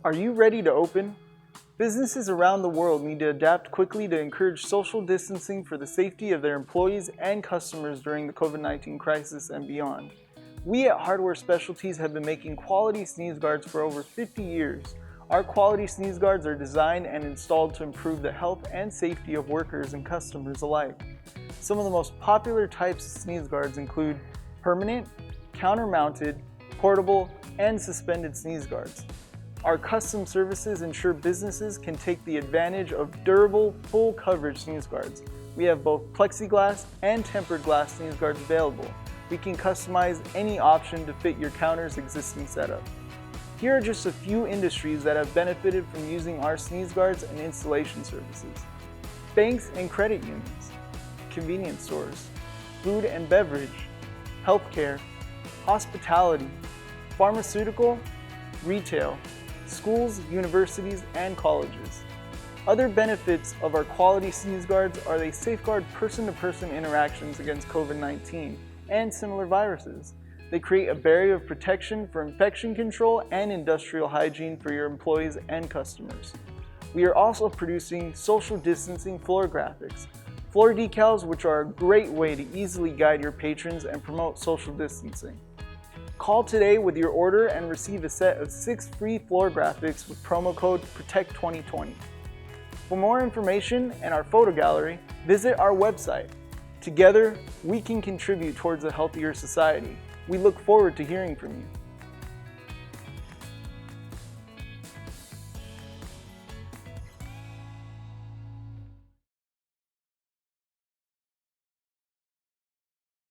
Are you ready to open? Businesses around the world need to adapt quickly to encourage social distancing for the safety of their employees and customers during the COVID-19 crisis and beyond. We at Hardware Specialties have been making quality SneezeGuards for over 50 years. Our quality SneezeGuards are designed and installed to improve the health and safety of workers and customers alike. Some of the most popular types of SneezeGuards include permanent, counter-mounted, portable, and suspended SneezeGuards. Our custom services ensure businesses can take the advantage of durable, full coverage SneezeGuards. We have both plexiglass and tempered glass SneezeGuards available. We can customize any option to fit your counter's existing setup. Here are just a few industries that have benefited from using our SneezeGuards and installation services. Banks and credit unions, convenience stores, food and beverage, healthcare, hospitality, pharmaceutical, retail, schools, universities, and colleges. Other benefits of our quality SneezeGuards are they safeguard person-to-person interactions against COVID-19 and similar viruses. They create a barrier of protection for infection control and industrial hygiene for your employees and customers. We are also producing social distancing floor graphics, floor decals which are a great way to easily guide your patrons and promote social distancing. Call today with your order and receive a set of 6 free floor graphics with promo code PROTECT2020. For more information and our photo gallery, visit our website. Together, we can contribute towards a healthier society. We look forward to hearing from you.